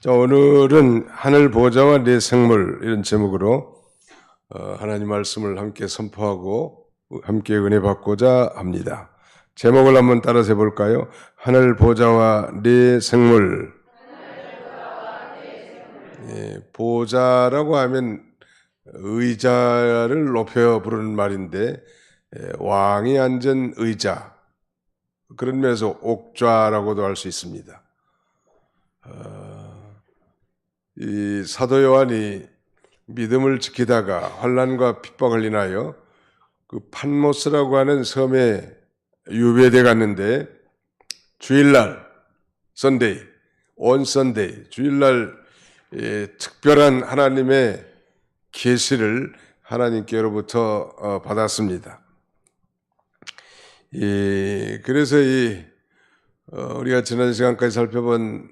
자, 오늘은 하늘 보좌와 내 생물 이런 제목으로 하나님 말씀을 함께 선포하고 함께 은혜 받고자 합니다. 제목을 한번 따라서 해볼까요? 하늘 보좌와 내 생물. 보좌라고 하면 의자를 높여 부르는 말인데 왕이 앉은 의자, 그런 면에서 옥좌라고도 할 수 있습니다. 이 사도 요한이 믿음을 지키다가 환난과 핍박을 인하여 그 patmos라고 하는 섬에 유배돼 갔는데, 주일날 선데이, 온 선데이, 주일날 특별한 하나님의 계시를 하나님께로부터 받았습니다. 그래서 우리가 지난 시간까지 살펴본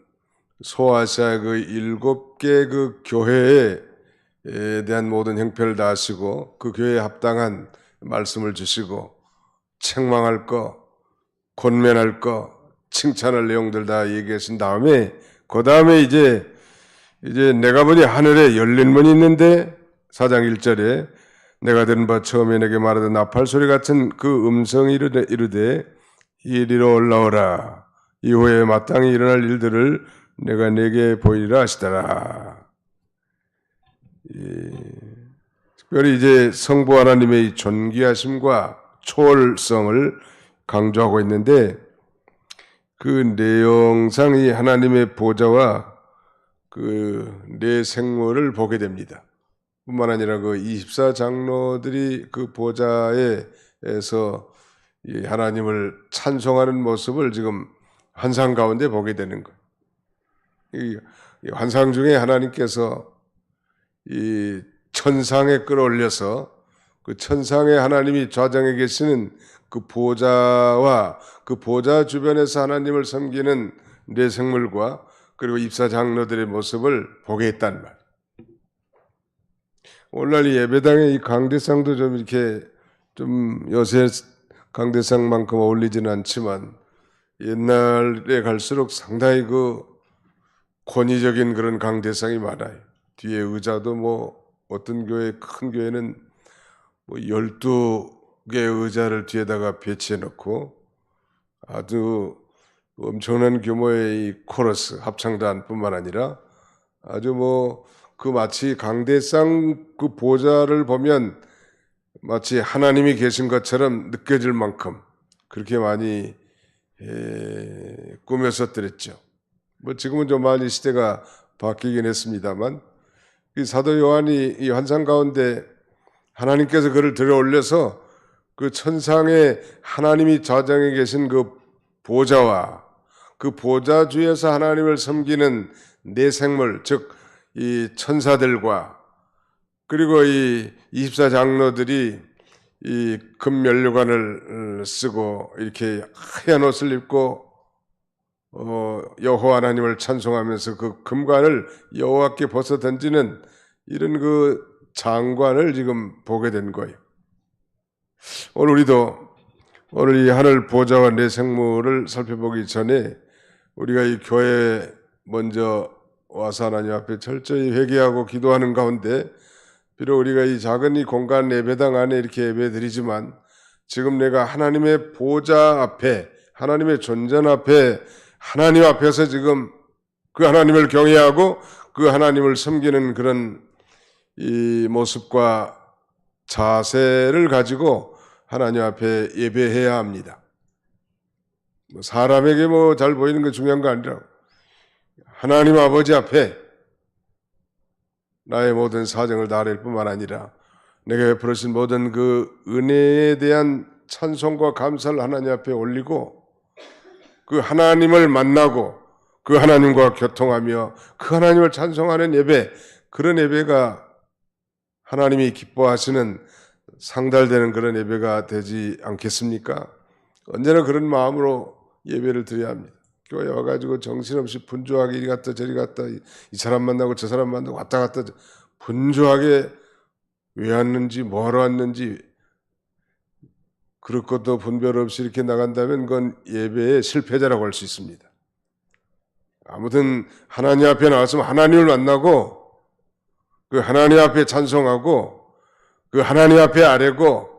소아시아 그 7개 그 교회에 대한 모든 형편을 다 하시고, 그 교회에 합당한 말씀을 주시고, 책망할 거, 권면할 거, 칭찬할 내용들 다 얘기하신 다음에, 그 다음에 이제 내가 보니 하늘에 열린 문이 있는데, 4장 1절에 내가 들은 바 처음에 내게 말하던 나팔 소리 같은 그 음성이 이르되 이리로 올라오라. 이후에 마땅히 일어날 일들을 내가 내게 보이리라 하시더라. 특별히 이제 성부 하나님의 존귀하심과 초월성을 강조하고 있는데, 그 내용상 이 하나님의 보좌와 그 내 생물을 보게 됩니다. 뿐만 아니라 그 24장로들이 그 보좌에서 하나님을 찬송하는 모습을 지금 환상 가운데 보게 되는 거예요. 이 환상 중에 하나님께서 이 천상에 끌어올려서 그 천상에 하나님이 좌정해 계시는 그 보좌와 그 보좌 주변에서 하나님을 섬기는 내 생물과 그리고 입사장로들의 모습을 보게 했단 말. 오늘날 이 예배당의 이 강대상도 좀 이렇게 좀 요새 강대상만큼 어울리지는 않지만, 옛날에 갈수록 상당히 그 권위적인 그런 강대상이 많아요. 뒤에 의자도 뭐 어떤 교회, 큰 교회는 뭐 12개의 의자를 뒤에다가 배치해 놓고 아주 엄청난 규모의 이 코러스 합창단뿐만 아니라 아주 뭐 그 마치 강대상 그 보좌를 보면 마치 하나님이 계신 것처럼 느껴질 만큼 그렇게 많이 꾸몄었더랬죠. 뭐 지금은 좀 많이 시대가 바뀌긴 했습니다만, 이 사도 요한이 이 환상 가운데 하나님께서 그를 들어 올려서 그 천상에 하나님이 좌정해 계신 그 보좌와 그 보좌 주에서 하나님을 섬기는 내 생물, 즉 이 천사들과 그리고 이 24장로들이 이 금면류관을 쓰고 이렇게 하얀 옷을 입고 여호와 하나님을 찬송하면서 그 금관을 여호와께 벗어 던지는 이런 그 장관을 지금 보게 된 거예요. 오늘 우리도 오늘 이 하늘 보좌와 내 생물을 살펴보기 전에 우리가 이 교회에 먼저 와서 하나님 앞에 철저히 회개하고 기도하는 가운데, 비록 우리가 이 작은 이 공간 예배당 안에 이렇게 예배드리지만 지금 내가 하나님의 보좌 앞에, 하나님의 존전 앞에, 하나님 앞에서 지금 그 하나님을 경외하고 그 하나님을 섬기는 그런 이 모습과 자세를 가지고 하나님 앞에 예배해야 합니다. 사람에게 뭐 잘 보이는 게 중요한 거 아니라 하나님 아버지 앞에 나의 모든 사정을 다할 뿐만 아니라 내게 베풀으신 모든 그 은혜에 대한 찬송과 감사를 하나님 앞에 올리고 그 하나님을 만나고 그 하나님과 교통하며 그 하나님을 찬송하는 예배, 그런 예배가 하나님이 기뻐하시는 상달되는 그런 예배가 되지 않겠습니까? 언제나 그런 마음으로 예배를 드려야 합니다. 교회 와가지고 정신없이 분주하게 이리 갔다 저리 갔다 이 사람 만나고 저 사람 만나고 왔다 갔다 분주하게 왜 왔는지 뭐하러 왔는지 그럴 것도 분별 없이 이렇게 나간다면 그건 예배의 실패자라고 할 수 있습니다. 아무튼 하나님 앞에 나왔으면 하나님을 만나고 그 하나님 앞에 찬송하고 그 하나님 앞에 아뢰고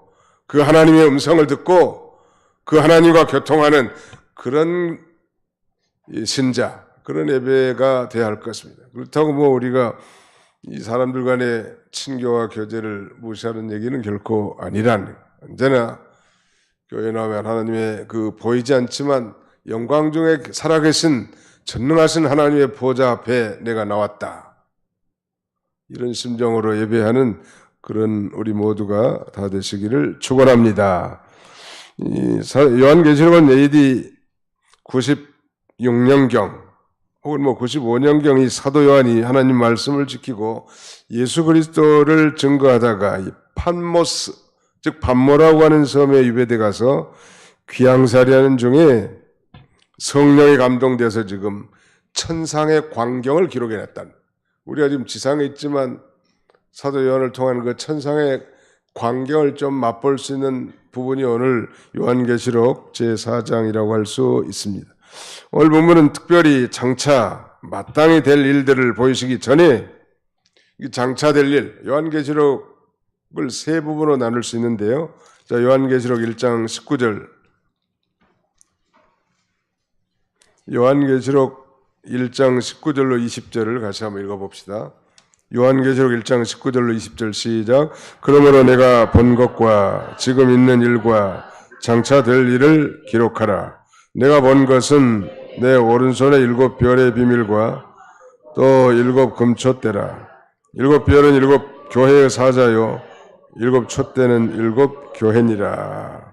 그 하나님의 음성을 듣고 그 하나님과 교통하는 그런 신자, 그런 예배가 되어야 할 것입니다. 그렇다고 뭐 우리가 이 사람들 간의 친교와 교제를 무시하는 얘기는 결코 아니란, 언제나 교회 나오면 하나님의 그 보이지 않지만 영광 중에 살아계신 전능하신 하나님의 보좌 앞에 내가 나왔다, 이런 심정으로 예배하는 그런 우리 모두가 다 되시기를 축원합니다. 요한계시록은 AD 96년경 혹은 95년경 이 사도 요한이 하나님 말씀을 지키고 예수 그리스도를 증거하다가 이 판모스, 즉 반모라고 하는 섬에 유배돼 가서 귀향살이하는 중에 성령에 감동돼서 지금 천상의 광경을 기록해냈다. 우리가 지금 지상에 있지만 사도 요한을 통한 그 천상의 광경을 좀 맛볼 수 있는 부분이 오늘 요한계시록 제4장이라고 할 수 있습니다. 오늘 본문은 특별히 장차 마땅히 될 일들을 보이시기 전에 장차 될 일, 요한계시록을 세 부분으로 나눌 수 있는데요. 자, 요한계시록 1장 19절, 요한계시록 1장 19절로 20절을 같이 한번 읽어봅시다. 요한계시록 1장 19절로 20절 시작. 그러므로 내가 본 것과 지금 있는 일과 장차 될 일을 기록하라. 내가 본 것은 내 오른손에 7 별의 비밀과 또 7 금촛대라. 7 별은 7 교회의 사자요 7 촛대는 7 교회니라.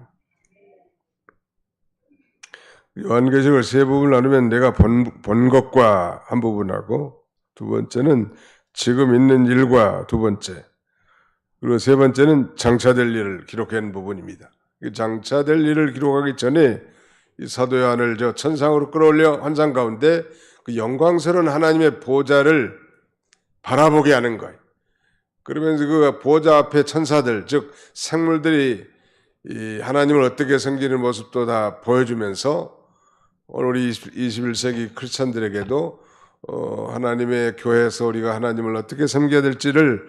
요한계시록을 세 부분을 나누면 내가 본 것과 한 부분하고, 두 번째는 지금 있는 일과 두 번째, 그리고 세 번째는 장차될 일을 기록한 부분입니다. 장차될 일을 기록하기 전에 이 사도 요한을 저 천상으로 끌어올려 환상 가운데 그 영광스러운 하나님의 보좌를 바라보게 하는 거예요. 그러면서 그 보좌 앞에 천사들, 즉 생물들이 이 하나님을 어떻게 섬기는 모습도 다 보여주면서 오늘 우리 21세기 크리스찬들에게도 하나님의 교회에서 우리가 하나님을 어떻게 섬겨야 될지를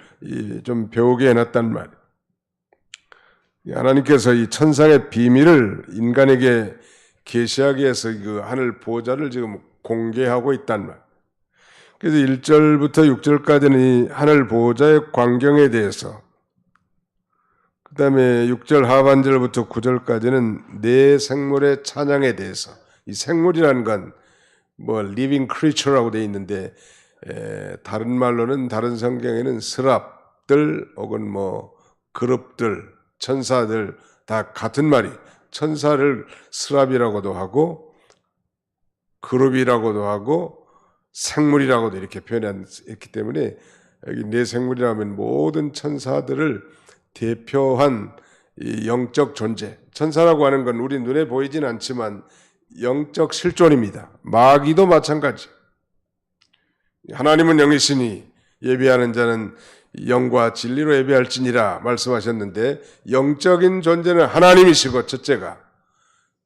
좀 배우게 해놨단 말이에요. 하나님께서 이 천상의 비밀을 인간에게 계시하기 위해서 그 하늘 보좌를 지금 공개하고 있단 말이에요. 그래서 1절부터 6절까지는 이 하늘 보좌의 광경에 대해서, 그 다음에 6절 하반절부터 9절까지는 네 생물의 찬양에 대해서, 이 생물이라는 건 living creature라고 되어 있는데 다른 말로는, 다른 성경에는 스랍들 혹은 그룹들, 천사들 다 같은 말이, 천사를 스랍이라고도 하고 그룹이라고도 하고 생물이라고도 이렇게 표현했기 때문에 여기 네 생물이라면 모든 천사들을 대표한 이 영적 존재, 천사라고 하는 건 우리 눈에 보이진 않지만 영적 실존입니다. 마귀도 마찬가지. 하나님은 영이시니 예배하는 자는 영과 진리로 예배할지니라 말씀하셨는데, 영적인 존재는 하나님이시고 첫째가,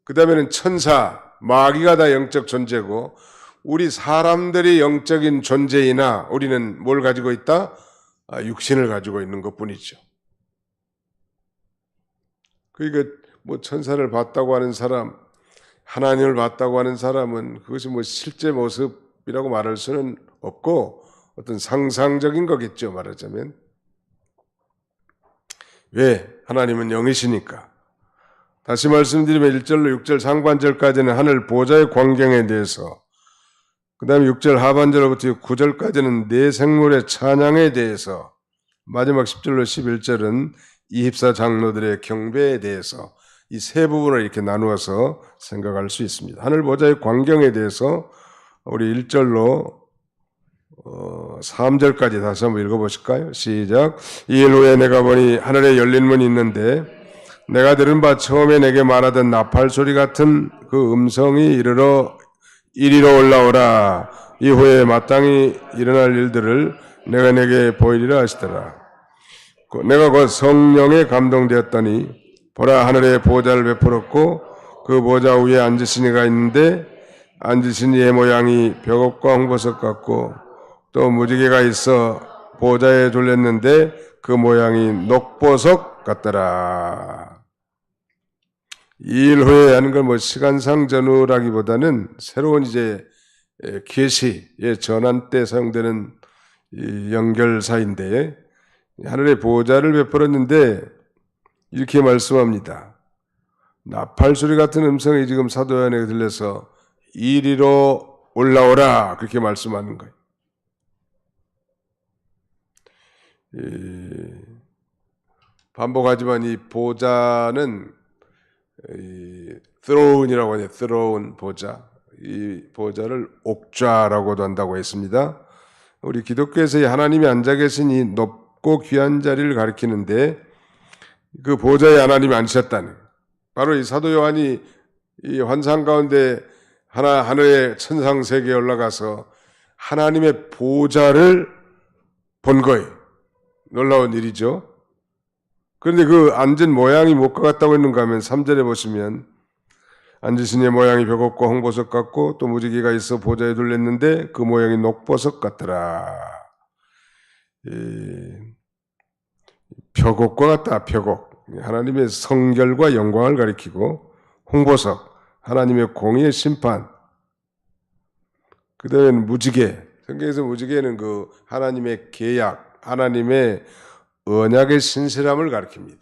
그 다음에는 천사, 마귀가 다 영적 존재고, 우리 사람들이 영적인 존재이나 우리는 뭘 가지고 있다? 육신을 가지고 있는 것뿐이죠. 그러니까 천사를 봤다고 하는 사람, 하나님을 봤다고 하는 사람은 그것이 실제 모습이라고 말할 수는 없고 어떤 상상적인 거겠죠, 말하자면. 왜? 하나님은 영이시니까. 다시 말씀드리면 1절로 6절 상반절까지는 하늘 보좌의 광경에 대해서, 그 다음에 6절 하반절로부터 9절까지는 네 생물의 찬양에 대해서, 마지막 10절로 11절은 24장로들의 경배에 대해서, 이 세 부분을 이렇게 나누어서 생각할 수 있습니다. 하늘 보좌의 광경에 대해서 우리 1절로 3절까지 다시 한번 읽어보실까요? 시작. 이 일 후에 내가 보니 하늘에 열린 문이 있는데 내가 들은 바 처음에 내게 말하던 나팔 소리 같은 그 음성이 이리로 올라오라. 이후에 마땅히 일어날 일들을 내가 내게 보이리라 하시더라. 내가 곧 성령에 감동되었더니 보라, 하늘에 보좌를 베풀었고 그 보좌 위에 앉으신 이가 있는데 앉으신 이의 모양이 벽옥과 홍보석 같고 또 무지개가 있어 보좌에 둘렸는데 그 모양이 녹보석 같더라. 이 일 후에 하는 걸 시간상 전후라기보다는 새로운 이제 계시의 전환 때 사용되는 이 연결사인데 하늘의 보좌를 베풀었는데 이렇게 말씀합니다. 나팔 소리 같은 음성이 지금 사도 요한에게 들려서 이리로 올라오라 그렇게 말씀하는 거예요. 반복하지만 이 보좌는 throne이라고 하죠. throne 보좌. 이 보좌를 옥좌라고도 한다고 했습니다. 우리 기독교에서 하나님이 앉아 계신 이 높고 귀한 자리를 가리키는데 그 보좌에 하나님이 앉으셨다는 바로 이 사도 요한이 이 환상 가운데 하늘의 천상 세계에 올라가서 하나님의 보좌를 본 거예요. 놀라운 일이죠. 그런데 그 앉은 모양이 무엇과 같다고 했는가 하면 3절에 보시면 앉으신 이의 모양이 벽옥과 홍보석 같고 또 무지개가 있어 보좌에 둘렸는데 그 모양이 녹보석 같더라. 벽옥과 같다. 벽옥. 하나님의 성결과 영광을 가리키고 홍보석. 하나님의 공의의 심판. 그 다음에는 무지개. 성경에서 무지개는 그 하나님의 계약, 하나님의 언약의 신실함을 가리킵니다.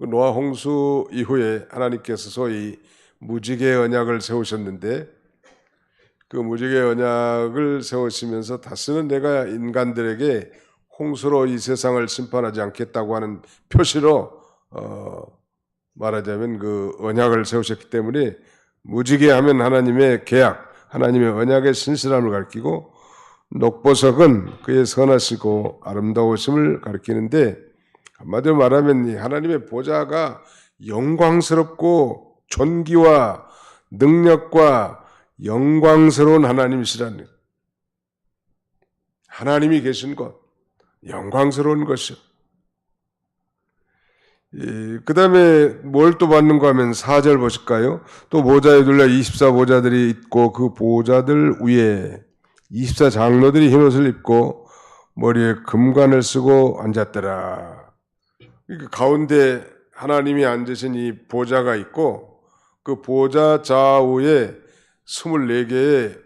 노아 홍수 이후에 하나님께서 소위 무지개 언약을 세우셨는데 그 무지개 언약을 세우시면서 다시는 내가 인간들에게 홍수로 이 세상을 심판하지 않겠다고 하는 표시로 말하자면 그 언약을 세우셨기 때문에 무지개 하면 하나님의 계약, 하나님의 언약의 신실함을 가리키고 녹보석은 그의 선하시고 아름다우심을 가리키는데 한마디로 말하면 하나님의 보좌가 영광스럽고 존귀와 능력과 영광스러운 하나님이시라는 하나님이 계신 것, 영광스러운 것이요. 그 다음에 뭘 또 받는가 하면 4절 보실까요? 또 보좌에 둘러 24보좌들이 있고 그 보좌들 위에 24장로들이 흰옷을 입고 머리에 금관을 쓰고 앉았더라. 그 가운데 하나님이 앉으신 이 보좌가 있고 그 보좌 좌우에 24개의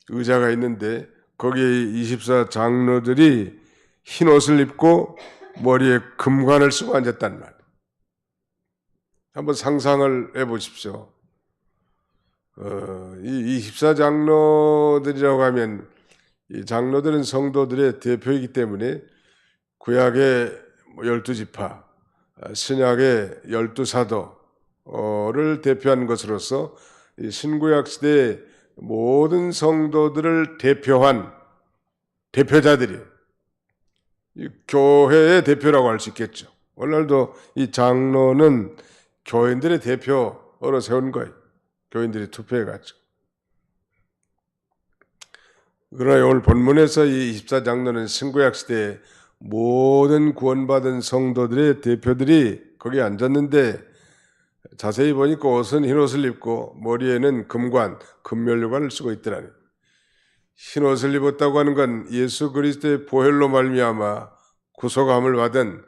의자가 있는데 거기에 24장로들이 흰옷을 입고 머리에 금관을 쓰고 앉았단 말이에요. 한번 상상을 해보십시오. 이 24장로들이라고 하면 이 장로들은 성도들의 대표이기 때문에 구약의 12지파, 신약의 12사도를 대표하는 것으로서 신구약 시대의 모든 성도들을 대표한 대표자들이 교회의 대표라고 할 수 있겠죠. 오늘날도 이 장로는 교인들의 대표로 세운 거예요. 교인들이 투표해가지고. 그러나 오늘 본문에서 이 24장로는 신구약 시대에 모든 구원받은 성도들의 대표들이 거기에 앉았는데 자세히 보니까 옷은 흰옷을 입고 머리에는 금관, 금면류관을 쓰고 있더라니. 흰옷을 입었다고 하는 건 예수 그리스도의 보혈로 말미암아 구속함을 받은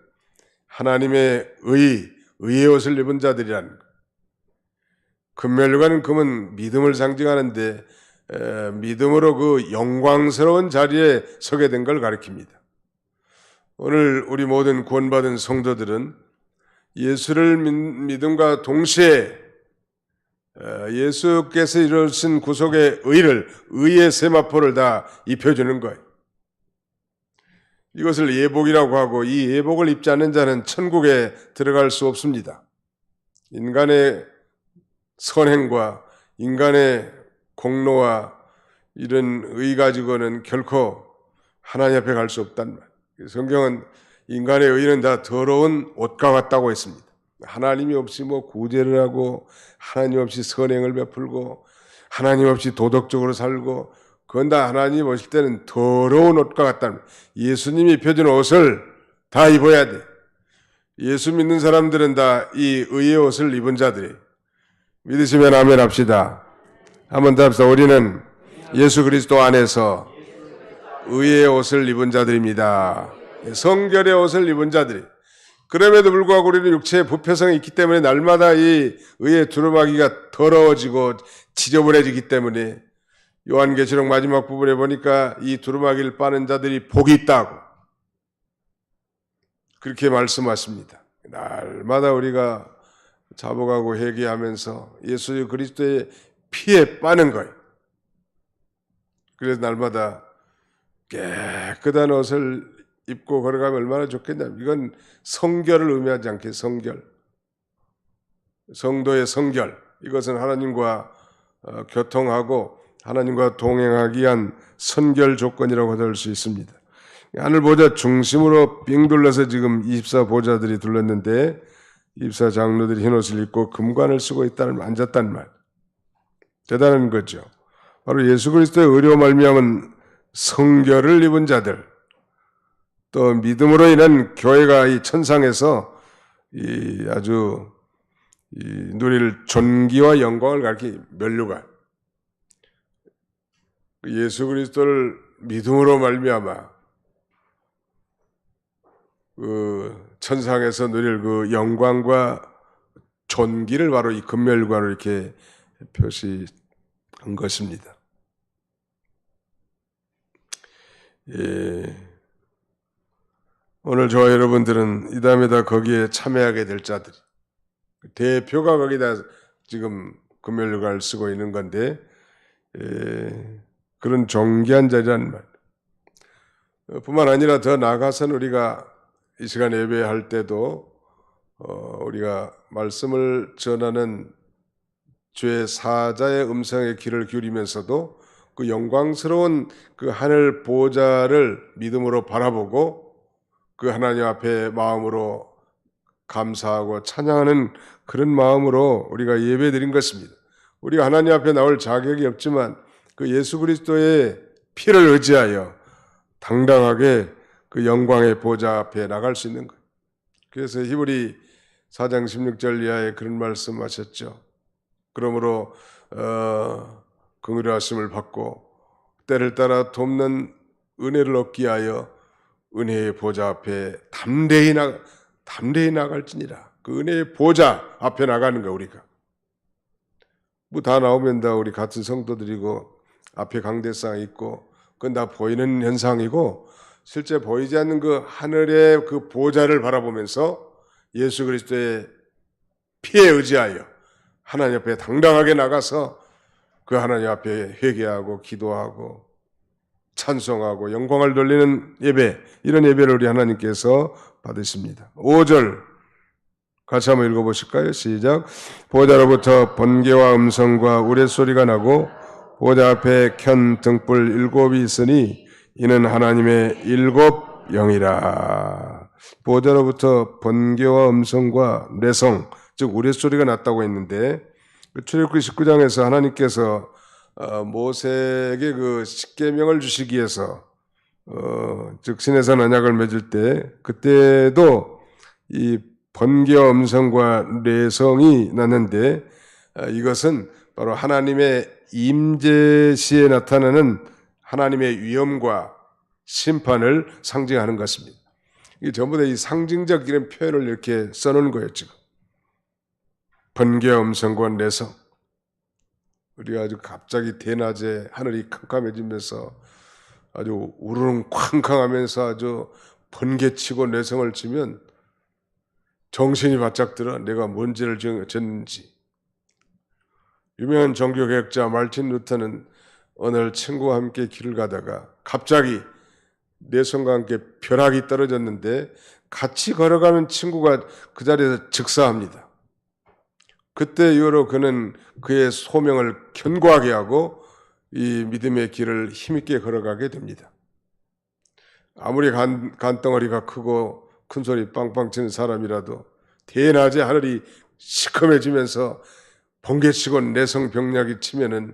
하나님의 의의 옷을 입은 자들이라는 것. 금면류관은 금은 믿음을 상징하는데 믿음으로 그 영광스러운 자리에 서게 된 걸 가리킵니다. 오늘 우리 모든 구원받은 성도들은 예수를 믿음과 동시에 예수께서 이루신 구속의 의의 세마포를 다 입혀주는 거예요. 이것을 예복이라고 하고 이 예복을 입지 않는 자는 천국에 들어갈 수 없습니다. 인간의 선행과 인간의 공로와 이런 의 가지고는 결코 하나님 앞에 갈 수 없단 말이에요. 성경은 인간의 의는 다 더러운 옷과 같다고 했습니다. 하나님이 없이 구제를 하고 하나님 없이 선행을 베풀고 하나님 없이 도덕적으로 살고 그건 다 하나님 보실 때는 더러운 옷과 같다는 거예요. 예수님이 입혀준 옷을 다 입어야 돼. 예수 믿는 사람들은 다 이 의의 옷을 입은 자들이 믿으시면 아멘 합시다. 한번 더 합시다. 우리는 예수 그리스도 안에서 의의 옷을 입은 자들입니다. 성결의 옷을 입은 자들이. 그럼에도 불구하고 우리는 육체의 부패성이 있기 때문에 날마다 이 의의 두루마기가 더러워지고 지저분해지기 때문에 요한계시록 마지막 부분에 보니까 이 두루마기를 빠는 자들이 복이 있다고 그렇게 말씀하십니다. 날마다 우리가 자복하고 회개하면서 예수 그리스도의 피에 빠는 거예요. 그래서 날마다 깨끗한 옷을 입고 걸어가면 얼마나 좋겠냐. 이건 성결을 의미하지 않게 성결. 성도의 성결. 이것은 하나님과 교통하고 하나님과 동행하기 위한 선결 조건이라고 할 수 있습니다. 하늘 보좌 중심으로 빙 둘러서 지금 24보좌들이 둘렀는데 24장로들이 흰옷을 입고 금관을 쓰고 있다는 앉았단 말. 대단한 거죠. 바로 예수 그리스도의 의로 말미암은 성결을 입은 자들, 또 믿음으로 인한 교회가 이 천상에서 아주 누릴 존귀와 영광을 가리키 면류관. 예수 그리스도를 믿음으로 말미암아 그 천상에서 누릴 그 영광과 존귀를 바로 이 금멸관으로 이렇게 표시한 것입니다. 오늘 저와 여러분들은 이 다음에다 거기에 참여하게 될 자들이 대표가 거기다 지금 금멸관을 쓰고 있는 건데 그런 존귀한 자리라는 말. 뿐만 아니라 더 나아가서는 우리가 이 시간 예배할 때도 우리가 말씀을 전하는 주의 사자의 음성에 귀를 기울이면서도 그 영광스러운 그 하늘 보좌를 믿음으로 바라보고 그 하나님 앞에 마음으로 감사하고 찬양하는 그런 마음으로 우리가 예배드린 것입니다. 우리가 하나님 앞에 나올 자격이 없지만 그 예수 그리스도의 피를 의지하여 당당하게 그 영광의 보좌 앞에 나갈 수 있는 거예요. 그래서 히브리 4장 16절 이하에 그런 말씀하셨죠. 그러므로 긍휼하심을 받고 때를 따라 돕는 은혜를 얻기 위하여 은혜의 보좌 앞에 담대히 나갈지니라. 그 은혜의 보좌 앞에 나가는 거야 우리가. 뭐 다 나오면 다 우리 같은 성도들이고 앞에 강대상 있고 그건 다 보이는 현상이고 실제 보이지 않는 그 하늘의 그 보좌를 바라보면서 예수 그리스도의 피에 의지하여 하나님 앞에 당당하게 나가서 그 하나님 앞에 회개하고 기도하고 찬송하고 영광을 돌리는 예배, 이런 예배를 우리 하나님께서 받으십니다. 5절 같이 한번 읽어보실까요? 시작. 보좌로부터 번개와 음성과 우레소리가 나고 보좌 앞에 켠 등불 7이 있으니 이는 하나님의 7 영이라. 보좌로부터 번개와 음성과 내성, 즉 우레소리가 났다고 했는데 출애굽기 19장에서 하나님께서 모세에게 그 십계명을 주시기 위해서 즉 시내산 언약을 맺을 때 그때도 이 번개와 음성과 내성이 났는데 이것은 바로 하나님의 임재 시에 나타나는 하나님의 위엄과 심판을 상징하는 것입니다. 이게 전부 다 이 상징적 이런 표현을 이렇게 써놓은 거예요 지금. 번개와 음성과 내성. 우리가 아주 갑자기 대낮에 하늘이 캄캄해지면서 아주 우르릉 쾅쾅하면서 아주 번개치고 내성을 치면 정신이 바짝 들어 내가 뭔 죄를 졌는지. 유명한 종교개혁자 말틴 루터는 어느 친구와 함께 길을 가다가 갑자기 내성과 함께 벼락이 떨어졌는데 같이 걸어가는 친구가 그 자리에서 즉사합니다. 그때 이후로 그는 그의 소명을 견고하게 하고 이 믿음의 길을 힘있게 걸어가게 됩니다. 아무리 간덩어리가 크고 큰 소리 빵빵 치는 사람이라도 대낮에 하늘이 시커매지면서 번개치고 내성병약이 치면은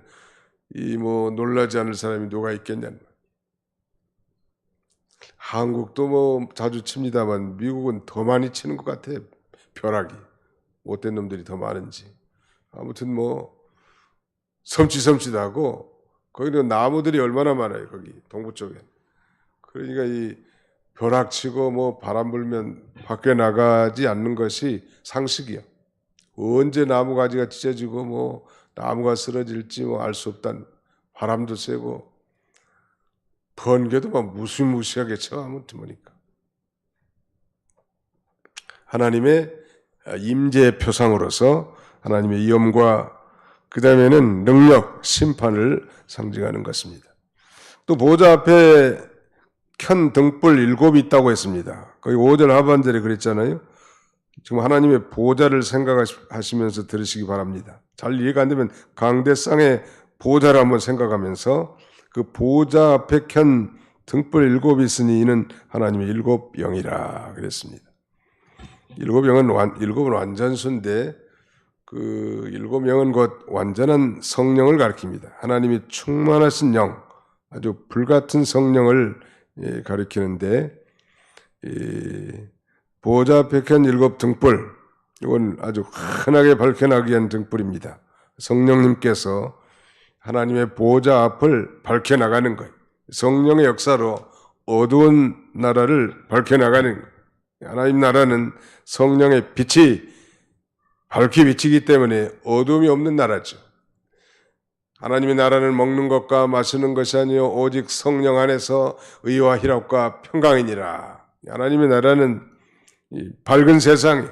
놀라지 않을 사람이 누가 있겠냐는. 한국도 뭐 자주 칩니다만 미국은 더 많이 치는 것 같아요. 벼락이. 못된 놈들이 더 많은지. 아무튼 섬찟섬찟하고 거기는 나무들이 얼마나 많아요. 거기 동부 쪽에. 그러니까 이 벼락치고 뭐 바람 불면 밖에 나가지 않는 것이 상식이야. 언제 나무 가지가 찢어지고 뭐 나무가 쓰러질지 뭐 알 수 없다는, 바람도 세고 번개도 막 무시무시하게 쳐가면 드무니까. 하나님의 임재의 표상으로서 하나님의 위엄과 그 다음에는 능력, 심판을 상징하는 것입니다. 또 보좌 앞에 켠 등불 7이 있다고 했습니다. 거기 5절 하반절에 그랬잖아요. 지금 하나님의 보좌를 생각하시면서 들으시기 바랍니다. 잘 이해가 안 되면 강대상의 보좌를 한번 생각하면서 그 보좌 앞에 켠 등불 7이 있으니 이는 하나님의 7영이라 그랬습니다. 7은 완전수인데 그 7영은 곧 완전한 성령을 가리킵니다. 하나님이 충만하신 영, 아주 불같은 성령을 가리키는데, 보좌 앞에 켠 7 등불, 이건 아주 환하게 밝혀나가기 위한 등불입니다. 성령님께서 하나님의 보좌 앞을 밝혀나가는 거예요. 성령의 역사로 어두운 나라를 밝혀나가는 거예요. 하나님 나라는 성령의 빛이 밝히 비치기 때문에 어둠이 없는 나라죠. 하나님의 나라는 먹는 것과 마시는 것이 아니요 오직 성령 안에서 의와 희락과 평강이니라. 하나님의 나라는 이 밝은 세상이에요.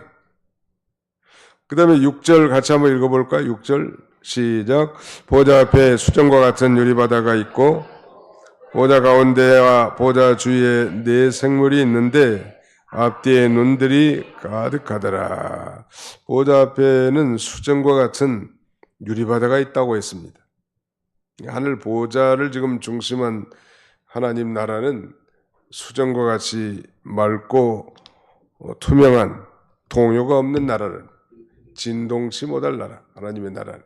그 다음에 6절 같이 한번 읽어볼까요? 6절 시작. 보좌 앞에 수정과 같은 유리바다가 있고 보좌 가운데와 보좌 주위에 4 생물이 있는데 앞뒤에 눈들이 가득하더라. 보좌 앞에는 수정과 같은 유리바다가 있다고 했습니다. 하늘 보좌를 지금 중심한 하나님 나라는 수정과 같이 맑고 투명한 동요가 없는 나라는 진동치 못할 나라, 하나님의 나라는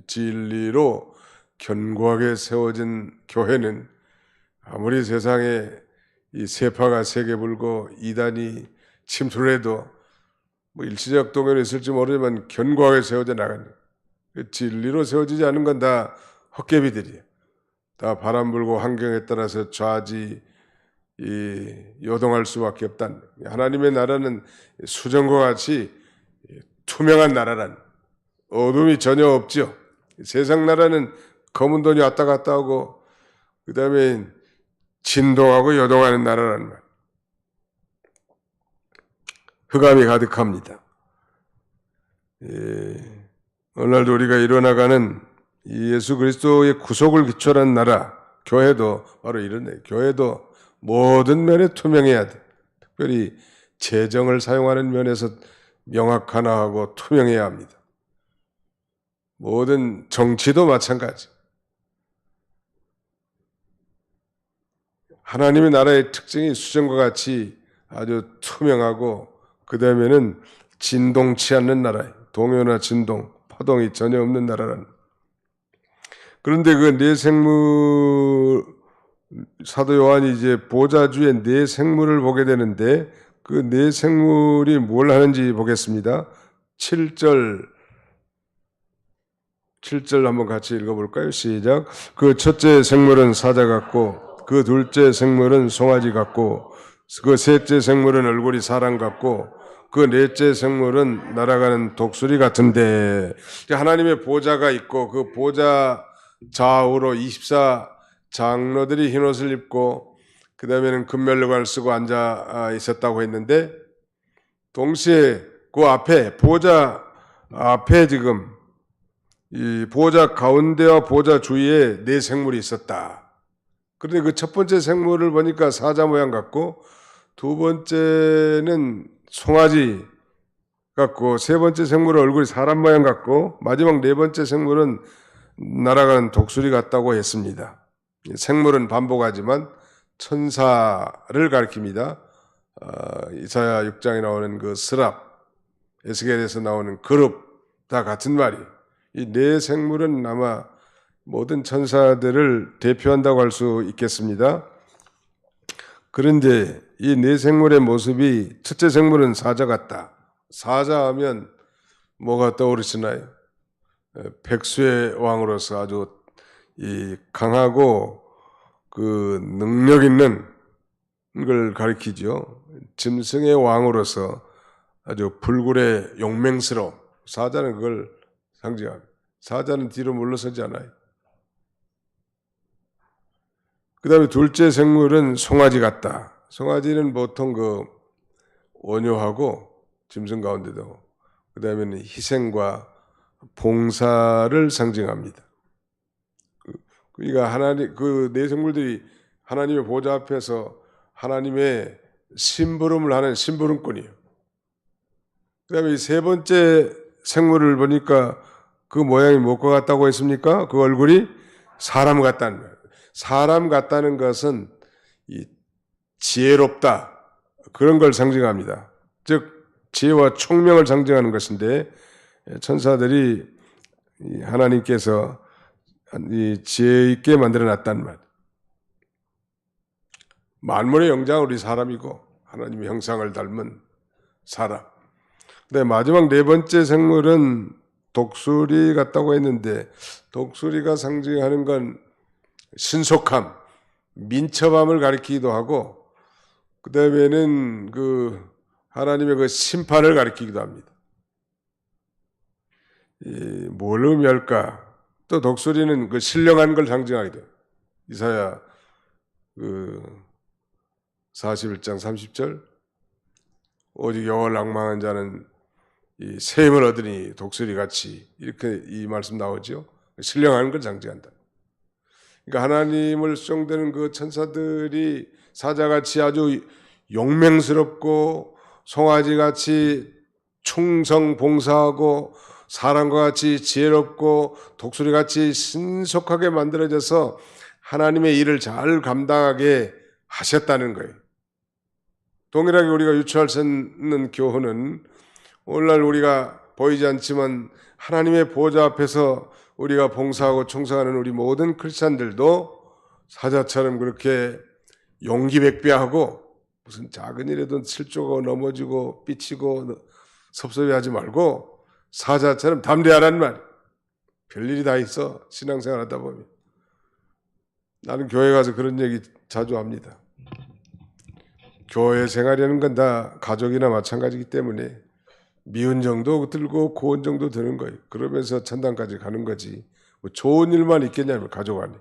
진리로 견고하게 세워진 교회는 아무리 세상에 이 세파가 세게 불고 이단이 침투를 해도 뭐 일시적 동요는 있을지 모르지만 견고하게 세워져 나가는, 진리로 세워지지 않은 건 다 헛개비들이에요. 다 바람 불고 환경에 따라서 요동할 수밖에 없다는. 하나님의 나라는 수정과 같이 투명한 나라란, 어둠이 전혀 없죠. 세상 나라는 검은 돈이 왔다 갔다 하고 그 다음에 진동하고 요동하는 나라라는 말. 흑암이 가득합니다. 오늘날도 우리가 이뤄나가는 예수 그리스도의 구속을 기초한 나라, 교회도 바로 이런, 교회도 모든 면에 투명해야 돼. 특별히 재정을 사용하는 면에서 명확하나하고 투명해야 합니다. 모든 정치도 마찬가지. 하나님의 나라의 특징이 수정과 같이 아주 투명하고 그 다음에는 진동치 않는 나라예요. 동요나 진동, 파동이 전혀 없는 나라라는. 그런데 그 4 생물, 사도 요한이 이제 보좌주의 4 생물을 보게 되는데 그 4 생물이 뭘 하는지 보겠습니다. 7절 한번 같이 읽어볼까요? 시작. 그 첫째 생물은 사자 같고 그 둘째 생물은 송아지 같고 그 셋째 생물은 얼굴이 사람 같고 그 넷째 생물은 날아가는 독수리 같은데, 하나님의 보좌가 있고 그 보좌 좌우로 24 장로들이 흰옷을 입고 그 다음에는 금면류관을 쓰고 앉아 있었다고 했는데, 동시에 그 앞에 보좌 앞에 지금 이 보좌 가운데와 보좌 주위에 4 생물이 있었다. 그런데 그 첫 번째 생물을 보니까 사자 모양 같고 두 번째는 송아지 같고 세 번째 생물은 얼굴이 사람 모양 같고 마지막 4번째 생물은 날아가는 독수리 같다고 했습니다. 생물은 반복하지만 천사를 가리킵니다. 이사야 6장에 나오는 그 스랍, 에스겔에서 나오는 그룹 다 같은 말이에요. 이 4 생물은 아마 모든 천사들을 대표한다고 할 수 있겠습니다. 그런데 이 4 생물의 모습이, 첫째 생물은 사자 같다. 사자 하면 뭐가 떠오르시나요? 백수의 왕으로서 아주 이 강하고 그 능력 있는 걸 가리키죠. 짐승의 왕으로서 아주 불굴의 용맹스러움. 사자는 그걸 상징합니다. 사자는 뒤로 물러서지 않아요. 그 다음에 둘째 생물은 송아지 같다. 송아지는 보통 그 온유하고 짐승 가운데도 그 다음에는 희생과 봉사를 상징합니다. 그러니까 하나님 그 네 생물들이 하나님의 보좌 앞에서 하나님의 심부름을 하는 심부름꾼이에요. 그 다음에 세 번째 생물을 보니까 그 모양이 무엇과 같다고 했습니까? 그 얼굴이 사람 같다는 거예요. 사람 같다는 것은 이 지혜롭다 그런 걸 상징합니다. 즉 지혜와 총명을 상징하는 것인데 천사들이 하나님께서 이 지혜 있게 만들어 놨단 말. 만물의 영장은 우리 사람이고 하나님의 형상을 닮은 사람. 근데 마지막 네 번째 생물은 독수리 같다고 했는데 독수리가 상징하는 건 신속함, 민첩함을 가리키기도 하고 그 다음에는 그 하나님의 그 심판을 가리키기도 합니다. 뭘 의미할까? 또 독수리는 그 신령한 걸 상징하기도 해요. 이사야 그 41장 30절 오직 여호와를 앙망한 자는 이 세임을 얻으니 독수리같이 이렇게 이 말씀 나오죠. 신령한 걸 상징한다. 그러니까 하나님을 수종되는 그 천사들이 사자같이 아주 용맹스럽고 송아지같이 충성 봉사하고 사람과 같이 지혜롭고 독수리같이 신속하게 만들어져서 하나님의 일을 잘 감당하게 하셨다는 거예요. 동일하게 우리가 유추할 수 있는 교훈은 오늘날 우리가 보이지 않지만 하나님의 보좌 앞에서 우리가 봉사하고 충성하는 우리 모든 크리스찬들도 사자처럼 그렇게 용기백배하고 무슨 작은 일에도 실족하고 넘어지고 삐치고 섭섭해하지 말고 사자처럼 담대하란 말. 별일이 다 있어 신앙생활 하다 보면. 나는 교회 가서 그런 얘기 자주 합니다. 교회 생활이라는 건 다 가족이나 마찬가지이기 때문에 미운 정도 들고 고운 정도 드는 거예요. 그러면서 천당까지 가는 거지. 뭐 좋은 일만 있겠냐면 가족 안에.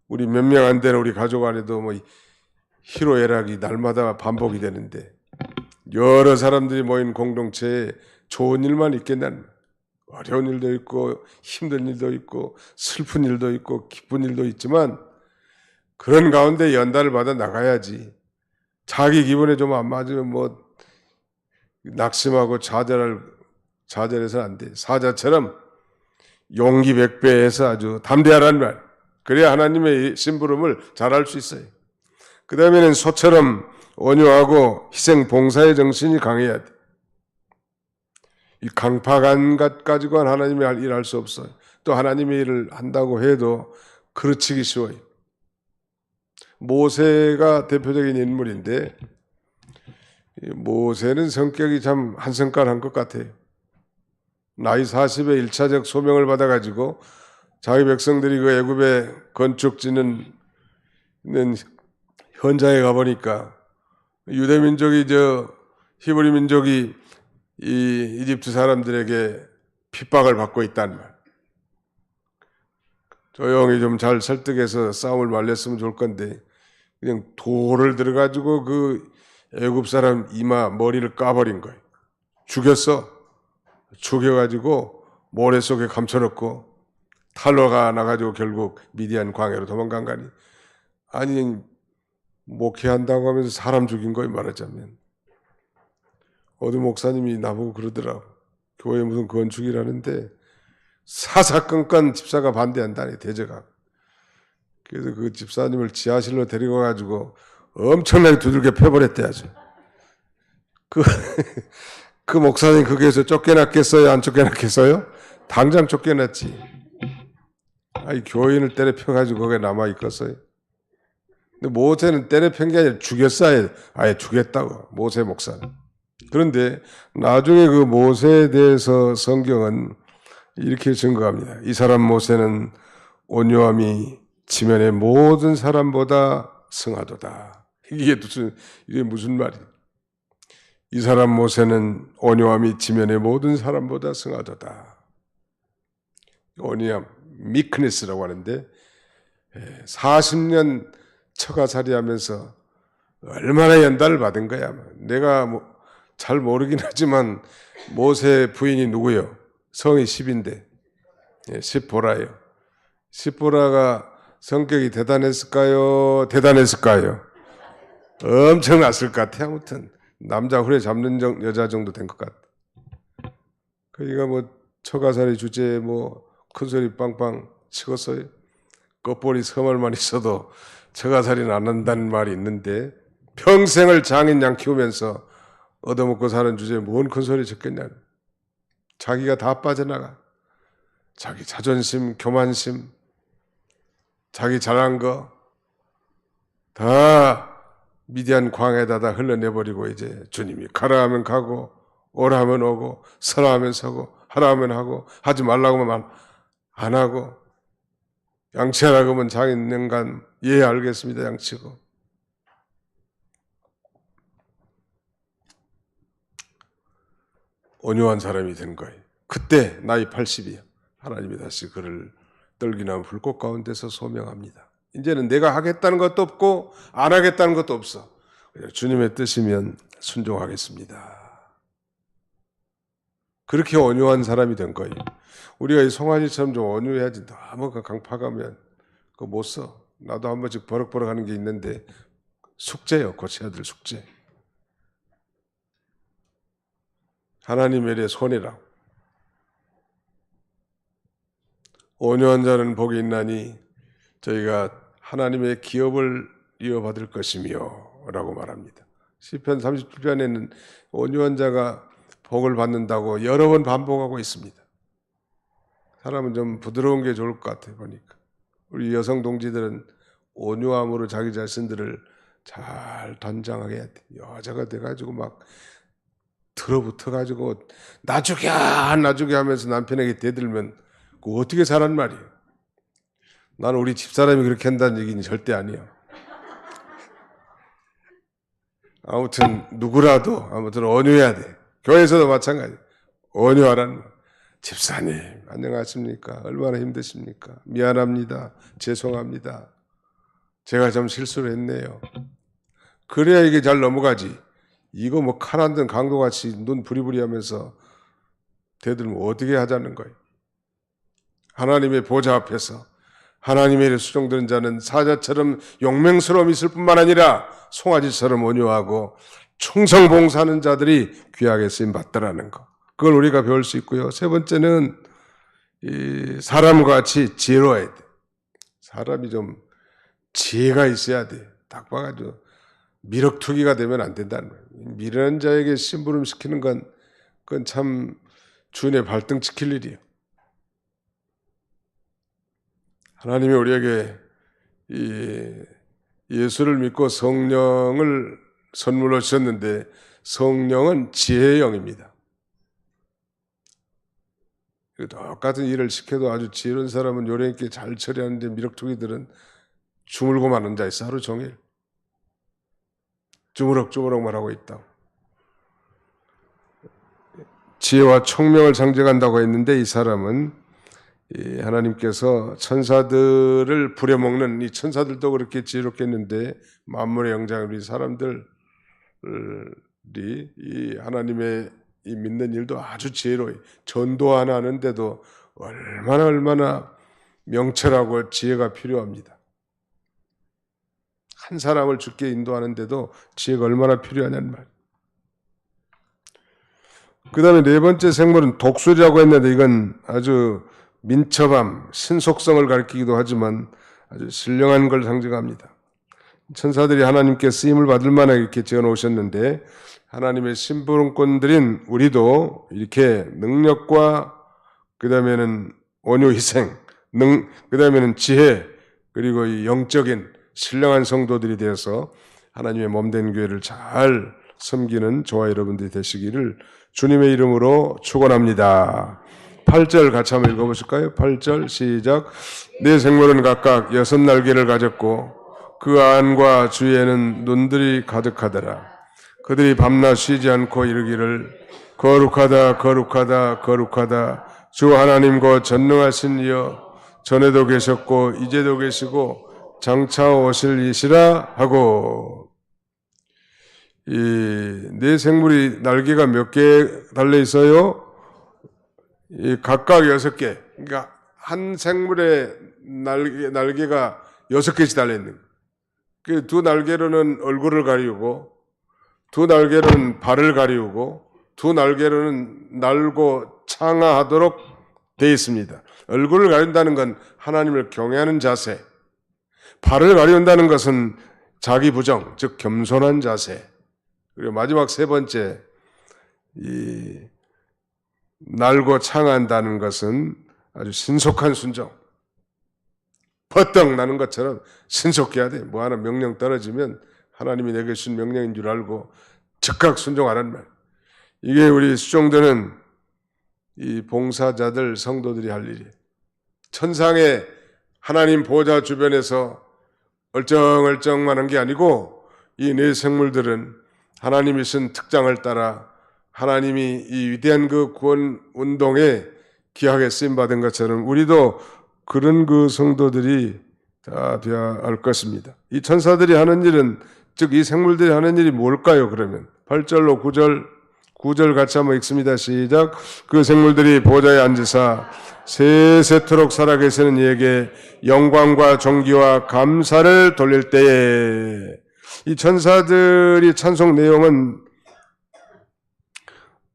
우리 몇 명 안 되는 우리 가족 안에도 뭐 희로애락이 날마다 반복이 되는데 여러 사람들이 모인 공동체에 좋은 일만 있겠냐면 어려운 일도 있고 힘든 일도 있고 슬픈 일도 있고 기쁜 일도 있지만 그런 가운데 연단을 받아 나가야지. 자기 기분에 좀 안 맞으면 뭐 낙심하고 좌절해서는 안 돼. 사자처럼 용기 백배해서 아주 담대하란 말. 그래야 하나님의 심부름을 잘할 수 있어요. 그 다음에는 소처럼 온유하고 희생 봉사의 정신이 강해야 돼. 이 강팍한 것 가지고는 하나님의 일을 할 수 없어요. 또 하나님의 일을 한다고 해도 그르치기 쉬워요. 모세가 대표적인 인물인데 모세는 성격이 참 한성깔한 것 같아요. 나이 40에 1차적 소명을 받아가지고 자기 백성들이 그 애굽에 건축 짓는 현장에 가보니까 유대 민족이 히브리 민족이 이 이집트 사람들에게 핍박을 받고 있다는 말. 조용히 좀 잘 설득해서 싸움을 말렸으면 좋을 건데 그냥 돌을 들어가지고 그 애굽 사람 이마 머리를 까버린 거예요. 죽여가지고 모래 속에 감춰놓고 탈로가 나가지고 결국 미디안 광야로 도망간 거 아니. 아니 목회한다고 하면서 사람 죽인 거예요 말하자면. 어느 목사님이 나보고 그러더라고. 교회 무슨 건축이라는데 사사건건 집사가 반대한다니 대제가. 그래서 그 집사님을 지하실로 데리고 가지고 엄청나게 두들겨 패버렸대 아주. 그 목사님 거기에서 쫓겨났겠어요? 안 쫓겨났겠어요? 당장 쫓겨났지. 아니 교인을 때려 펴가지고 거기에 남아 있겠어요? 근데 모세는 때려 편 게 아니라 죽였어요. 아예 죽였다고 모세 목사는. 그런데 나중에 그 모세에 대해서 성경은 이렇게 증거합니다. 이 사람 모세는 온유함이 지면의 모든 사람보다 승하도다. 이게 무슨 말이에요? 이 사람 모세는 온유함이 지면의 모든 사람보다 승하도다. 온유함, 미크니스라고 하는데 40년 처가살이 하면서 얼마나 연단을 받은 거야. 내가 잘 모르긴 하지만 모세 부인이 누구요? 성이 십인데 십보라예요. 십보라가 성격이 대단했을까요? 대단했을까요? 엄청났을 것 같아. 아무튼 남자 후레 잡는 여자 정도 된 것 같아. 그러니까 처가살이 주제에 큰소리 빵빵 치겠어요. 껍벌이 서말만 있어도 처가살이는 안 한다는 말이 있는데 평생을 장인 양 키우면서 얻어먹고 사는 주제에 뭔 큰소리 쳤겠냐. 자기가 다 빠져나가. 자기 자존심, 교만심, 자기 잘한 거 다 미디안 광에다 흘러내버리고 이제 주님이 가라 하면 가고 오라 하면 오고 서라 하면 서고 하라 하면 하고 하지 말라고 하면 안 하고 양치하라고 하면 장인 영감 예 알겠습니다 양치고. 온유한 사람이 된 거예요. 그때 나이 80이야. 하나님이 다시 그를 떨기나무 불꽃 가운데서 소명합니다. 이제는 내가 하겠다는 것도 없고 안 하겠다는 것도 없어. 주님의 뜻이면 순종하겠습니다. 그렇게 온유한 사람이 된 거예요. 우리가 이 송아지처럼 좀 온유해야지. 너무 강팍하면 그거 못 써. 나도 한 번씩 버럭버럭 하는 게 있는데 숙제요. 고쳐야 될 숙제. 하나님의 일의 손해라고. 온유한 자는 복이 있나니 저희가 하나님의 기업을 이어받을 것이며 라고 말합니다. 시편 37편에는 온유한 자가 복을 받는다고 여러 번 반복하고 있습니다. 사람은 좀 부드러운 게 좋을 것 같아요. 보니까 우리 여성 동지들은 온유함으로 자기 자신들을 잘 단장하게 해야 돼. 여자가 돼가지고 막 들어붙어가지고 나죽여 하면서 남편에게 대들면 그거 어떻게 사란 말이에요. 나는 우리 집사람이 그렇게 한다는 얘기는 절대 아니에요. 아무튼 누구라도 아무튼 온유해야 돼. 교회에서도 마찬가지. 온유하라는 말. 집사님 안녕하십니까? 얼마나 힘드십니까? 미안합니다. 죄송합니다. 제가 좀 실수를 했네요. 그래야 이게 잘 넘어가지. 이거 칼 안 든 강도같이 눈 부리부리하면서 대들면 어떻게 하자는 거예요. 하나님의 보좌 앞에서 하나님의 일에 수종되는 자는 사자처럼 용맹스러움이 있을 뿐만 아니라 송아지처럼 온유하고 충성봉사하는 자들이 귀하게 쓰임받더라는 거. 그걸 우리가 배울 수 있고요. 세 번째는 사람과 같이 지혜로워야 돼. 사람이 좀 지혜가 있어야 돼. 딱 봐가지고 미륵투기가 되면 안 된다는 거예요. 미련한 자에게 심부름 시키는 그건 참 주인의 발등 지킬 일이에요. 하나님이 우리에게 예수를 믿고 성령을 선물로 주셨는데 성령은 지혜의 영입니다. 똑같은 일을 시켜도 아주 지혜로운 사람은 요령 있게 잘 처리하는데 미륵투기들은 주물고 마는 자 있어. 하루 종일 주무럭주무럭만 하고 있다고. 지혜와 총명을 상징한다고 했는데 이 사람은 하나님께서 천사들을 부려먹는 이 천사들도 그렇게 지혜롭겠는데 만물의 영장 우리 사람들이 이 하나님의 이 믿는 일도 아주 지혜로워요. 전도 하나 하는데도 얼마나 명철하고 지혜가 필요합니다. 한 사람을 죽게 인도하는데도 지혜가 얼마나 필요하냐는 말. 그 다음에 네 번째 생물은 독수리라고 했는데 이건 아주 민첩함, 신속성을 가리키기도 하지만 아주 신령한 걸 상징합니다. 천사들이 하나님께 쓰임을 받을 만하게 이렇게 지어놓으셨는데 하나님의 심부름꾼들인 우리도 이렇게 능력과 그 다음에는 온유 희생, 그 다음에는 지혜 그리고 이 영적인 신령한 성도들이 되어서 하나님의 몸된 교회를 잘 섬기는 저와 여러분들이 되시기를 주님의 이름으로 축원합니다. 8절 같이 한번 읽어보실까요? 8절 시작. 네 생물은 각각 6날개를 가졌고 그 안과 주위에는 눈들이 가득하더라. 그들이 밤낮 쉬지 않고 이르기를 거룩하다 거룩하다 거룩하다 주 하나님 곧 전능하신 이여 전에도 계셨고 이제도 계시고 장차 오실 이시라 하고. 이 네 생물이 날개가 몇 개 달려 있어요? 각각 6개. 그러니까 한 생물의 날개가 6개씩 달려 있는 거예요. 그 두 날개로는 얼굴을 가리우고, 두 날개로는 발을 가리우고, 두 날개로는 날고 창하하도록 되어 있습니다. 얼굴을 가린다는 건 하나님을 경외하는 자세, 발을 가리운다는 것은 자기 부정, 즉 겸손한 자세. 그리고 마지막 세 번째, 이 날고 창한다는 것은 아주 신속한 순종. 퍼뜩 나는 것처럼 신속해야 돼. 뭐 하나 명령 떨어지면 하나님이 내게 주신 명령인 줄 알고 즉각 순종하라는 말. 이게 우리 수종되는 이 봉사자들, 성도들이 할 일이에요. 천상의 하나님 보좌 주변에서 얼쩡얼쩡만 한 게 아니고 이 네 생물들은 하나님이 쓴 특장을 따라 하나님이 이 위대한 그 구원 운동에 귀하게 쓰임받은 것처럼 우리도 그런 그 성도들이 다 되어야 할 것입니다. 이 천사들이 하는 일은, 즉 이 생물들이 하는 일이 뭘까요? 그러면 8절로 9절 같이 한번 읽습니다. 시작. 그 생물들이 보좌에 앉으사 세세토록 살아계시는 이에게 영광과 존귀와 감사를 돌릴 때에, 이 천사들이 찬송 내용은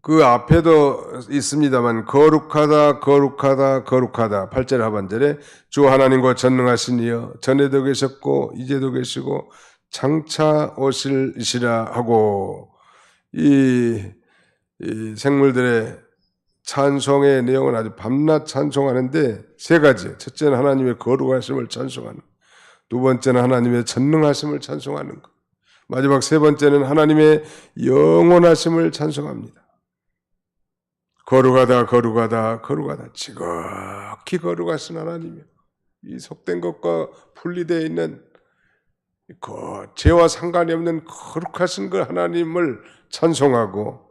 그 앞에도 있습니다만 거룩하다 거룩하다 거룩하다 8절 하반절에 주 하나님과 전능하신 이여 전에도 계셨고 이제도 계시고 장차 오실 이시라 하고, 이 생물들의 찬송의 내용은 아주 밤낮 찬송하는데 세 가지. 첫째는 하나님의 거룩하심을 찬송하는 것, 두 번째는 하나님의 전능하심을 찬송하는 것, 마지막 세 번째는 하나님의 영원하심을 찬송합니다. 거룩하다 거룩하다 거룩하다, 지극히 거룩하신 하나님이요, 이 속된 것과 분리되어 있는 그 죄와 상관이 없는 거룩하신 그 하나님을 찬송하고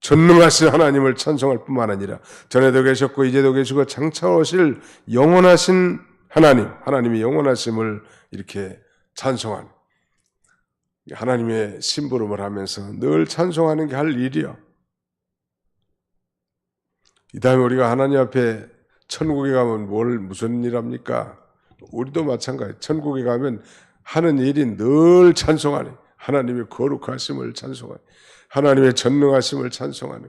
전능하신 하나님을 찬송할 뿐만 아니라 전에도 계셨고 이제도 계시고 장차 오실 영원하신 하나님, 하나님의 영원하심을 이렇게 찬송하는, 하나님의 심부름을 하면서 늘 찬송하는 게 할 일이요. 이 다음에 우리가 하나님 앞에 천국에 가면 무슨 일 합니까? 우리도 마찬가지. 천국에 가면 하는 일이 늘 찬송하네. 하나님의 거룩하심을 찬송하네. 하나님의 전능하심을 찬송하네.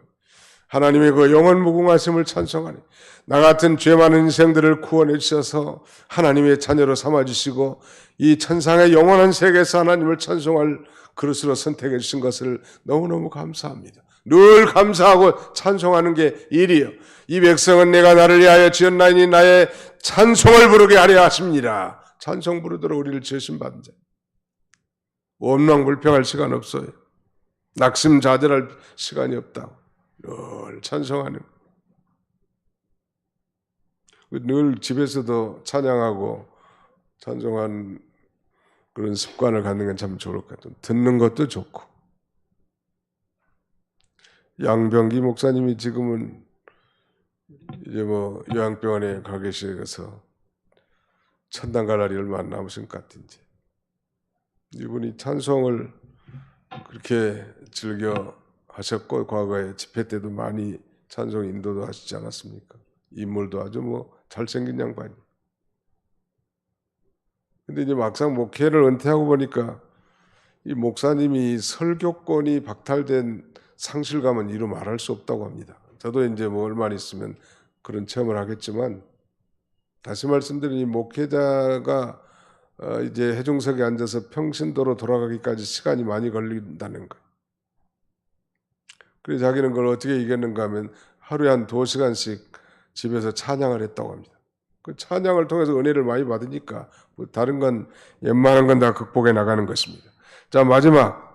하나님의 그 영원무궁하심을 찬송하네. 나 같은 죄 많은 인생들을 구원해 주셔서 하나님의 자녀로 삼아주시고 이 천상의 영원한 세계에서 하나님을 찬송할 그릇으로 선택해 주신 것을 너무너무 감사합니다. 늘 감사하고 찬송하는 게 일이요. 이 백성은 내가 나를 위하여 지었나니 나의 찬송을 부르게 하려 하십니다. 찬송 부르도록 우리를 지으신 받은 자. 원망불평할 시간 없어요. 낙심자절할 시간이 없다고. 늘 찬송하는. 늘 집에서도 찬양하고 찬송하는 그런 습관을 갖는 건 참 좋을 것 같아요. 듣는 것도 좋고. 양병기 목사님이 지금은 이제 요양병원에 가 계셔서 천당 갈 날이 얼마 안 남으신 것 같은지, 이분이 찬송을 그렇게 즐겨 하셨고 과거에 집회 때도 많이 찬송 인도도 하시지 않았습니까? 인물도 아주 잘생긴 양반이. 근데 이제 막상 목회를 은퇴하고 보니까 이 목사님이 설교권이 박탈된 상실감은 이루 말할 수 없다고 합니다. 저도 이제 얼마 있으면 그런 체험을 하겠지만, 다시 말씀드리니 이 목회자가 이제 해중석에 앉아서 평신도로 돌아가기까지 시간이 많이 걸린다는 거예요. 그래서 자기는 그걸 어떻게 이겼는가 하면 하루에 한 2시간씩 집에서 찬양을 했다고 합니다. 그 찬양을 통해서 은혜를 많이 받으니까 다른 건 웬만한 건 다 극복해 나가는 것입니다. 자, 마지막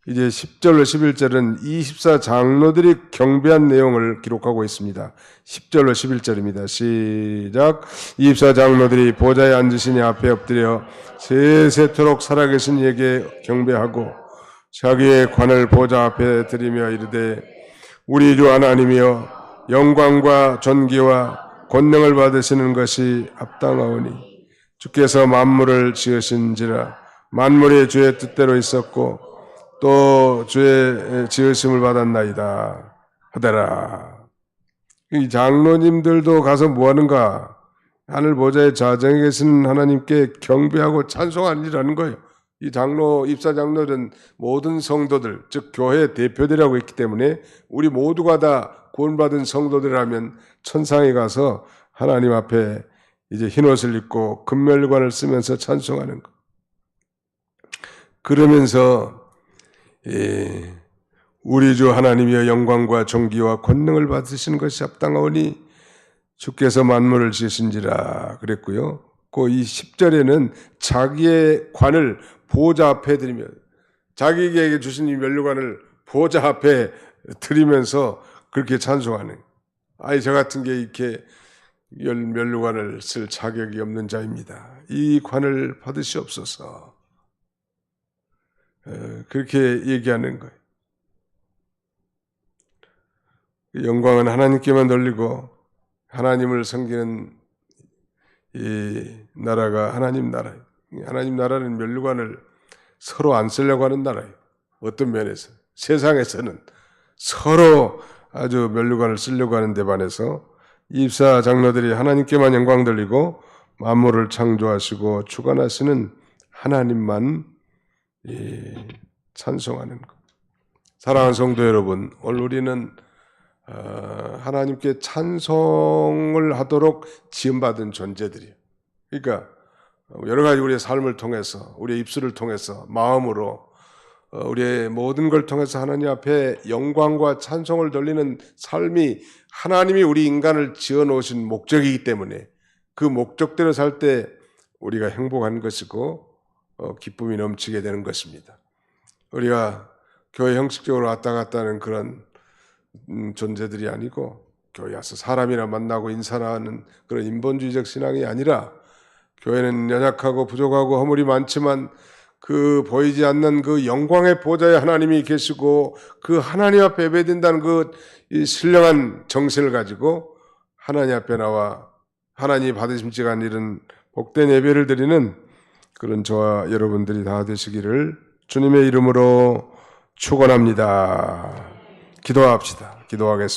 이제 10절로 11절은 24 장로들이 경배한 내용을 기록하고 있습니다. 10절로 11절입니다. 시작. 24 장로들이 보좌에 앉으신 이 앞에 엎드려 세세토록 살아계신 이에게 경배하고 자기의 관을 보좌 앞에 드리며 이르되 우리 주 하나님이여 영광과 존귀와 권능을 받으시는 것이 합당하오니 주께서 만물을 지으신지라 만물이 주의 뜻대로 있었고 또 주의 지으심을 받았나이다 하더라. 이 장로님들도 가서 뭐하는가? 하늘 보좌의 좌정에 계신 하나님께 경배하고 찬송하니라는 거예요. 이 장로, 입사 장로들은 모든 성도들, 즉 교회의 대표들이라고 있기 때문에 우리 모두가 다 구원받은 성도들이라면 천상에 가서 하나님 앞에 이제 흰옷을 입고 금멸관을 쓰면서 찬송하는 거. 그러면서 우리 주 하나님이여 영광과 존귀와 권능을 받으시는 것이 합당하오니 주께서 만물을 지으신지라 그랬고요. 그 이 10절에는 자기의 관을 보좌 앞에 드리며 자기에게 주신 이 면류관을 보좌 앞에 드리면서 그렇게 찬송하는. 아니 저 같은 게 이렇게 면류관을 쓸 자격이 없는 자입니다. 이 관을 받으시옵소서. 그렇게 얘기하는 거예요. 영광은 하나님께만 돌리고 하나님을 섬기는 이 나라가 하나님 나라예요. 하나님 나라는 면류관을 서로 안 쓰려고 하는 나라예요. 어떤 면에서 세상에서는 서로 아주 면류관을 쓰려고 하는 데 반해서 24 장로들이 하나님께만 영광 돌리고 만물을 창조하시고 주관하시는 하나님만 찬송하는 것. 사랑하는 성도 여러분, 오늘 우리는 하나님께 찬송을 하도록 지음받은 존재들이에요. 그러니까 여러 가지 우리의 삶을 통해서, 우리의 입술을 통해서, 마음으로 우리의 모든 걸 통해서 하나님 앞에 영광과 찬송을 돌리는 삶이 하나님이 우리 인간을 지어놓으신 목적이기 때문에 그 목적대로 살 때 우리가 행복한 것이고 기쁨이 넘치게 되는 것입니다. 우리가 교회 형식적으로 왔다 갔다 하는 그런 존재들이 아니고 교회 와서 사람이나 만나고 인사나 하는 그런 인본주의적 신앙이 아니라 교회는 연약하고 부족하고 허물이 많지만 그 보이지 않는 그 영광의 보좌에 하나님이 계시고 그 하나님 앞에 예배된다는 그 신령한 정신을 가지고 하나님 앞에 나와 하나님이 받으심직한 이런 복된 예배를 드리는 그런 저와 여러분들이 다 되시기를 주님의 이름으로 축원합니다. 기도합시다. 기도하겠습니다.